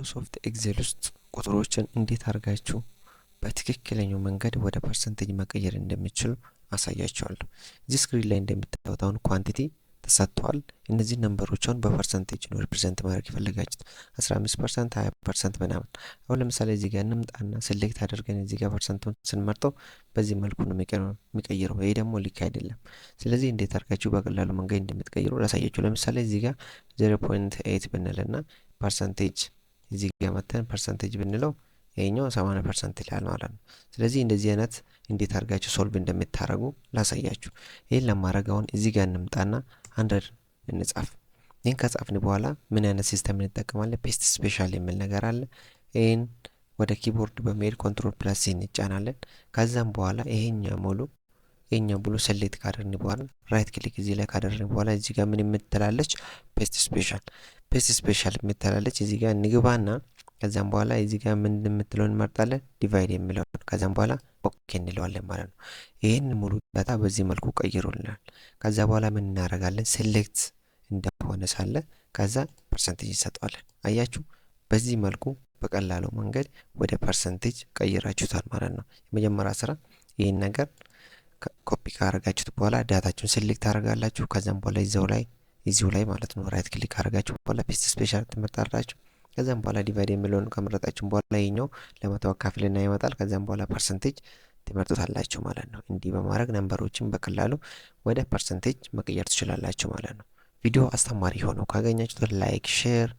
ማይክሮሶፍት ኤክሴል ውስጥ ቁጥሮችን እንዴት አድርጋችሁ በትክክለኛው መንገድ ወደ ፐርሰንቴጅ መቀየር እንደሚችሉ አሳያችኋለሁ። እዚህ ስክሪን ላይ እንደምታዩት አሁን ኳንቲቲ ተሰጥቷል። እነዚህ ነምበሮችን በፐርሰንቴጅ ነው ሪፕሬዘንት ማድረግ የፈለጋችሁት 15%፣ 20% ምናምን። አሁን ለምሳሌ እዚህ ጋር እንምጣና ሴሌክት አድርገን እዚህ ጋር ፐርሰንቱን ስንመርጠው በዚህ መልኩ ነው የሚቀይረው። ይሄ ደግሞ ልክ አይደለም። ስለዚህ እንዴት አድርጋችሁ በቀላሉ መንገድ እንደምትቀይሩ ላሳያችሁ። ለምሳሌ እዚህ ጋር 0.8 ብንልና ፐርሰንቴጅ እዚህ ጋር መተን ፐርሰንቴጅ ብንለው ይሄኛው 80% ይላል ማለት ነው። ስለዚህ እንደዚህ አይነት እንዴት አድርጋችሁ ሶልቭ እንደምታደርጉ ላሳያችሁ። ይሄን ለማድረግ አሁን እዚህ ጋር እንምጣና 100 እንጻፍ። ይሄን ከጻፍን በኋላ ምን አይነት ሲስተም እንጠቀማለን? ፔስት ስፔሻል የሚል ነገር አለ። ይሄን ወደ ኪቦርድ በመሄድ ኮንትሮል ፕላስ እንጫናለን። ከዛም በኋላ ይሄኛው ሙሉ ሴሌክት ካደረግን በኋላ ራይት ክሊክ እዚህ ላይ ካደረግን በኋላ እዚህ ጋር ምን የምትላለች? ፔስት ስፔሻል የምትላለች። እዚህ ጋር እንግባና ከዛም በኋላ እዚህ ጋር ምን የምትለውን እንመርጣለን? ዲቫይድ የሚለውን። ከዛም በኋላ ኦኬ እንለዋለን ማለት ነው። ይሄን ሙሉ ዳታ በዚህ መልኩ ቀይሮልናል። ከዛ በኋላ ምን እናደርጋለን? ሴሌክት እንደሆነ ሳለ ከዛ ፐርሰንቴጅ እንሰጠዋለን። አያችሁ፣ በዚህ መልኩ በቀላሉ መንገድ ወደ ፐርሰንቴጅ ቀይራችሁታል ማለት ነው። የመጀመሪያ ስራ ይሄን ነገር ኮፒ ካደረጋችሁት በኋላ ዳታችሁን ሴሌክት ታደርጋላችሁ። ከዛም በኋላ እዚሁ ላይ ማለት ነው ራይት ክሊክ ካደረጋችሁ በኋላ ፔስት ስፔሻል ትመርጣላችሁ። ከዛም በኋላ ዲቫይድ የሚለውን ከመረጣችሁ በኋላ ይሄኛው ለመቶ አካፍልና ይመጣል። ከዛም በኋላ ፐርሰንቴጅ ትመርጡታላችሁ ማለት ነው። እንዲህ በማድረግ ነምበሮችን በቀላሉ ወደ ፐርሰንቴጅ መቀየር ትችላላችሁ ማለት ነው። ቪዲዮ አስተማሪ ሆኖ ካገኛችሁት ላይክ፣ ሼር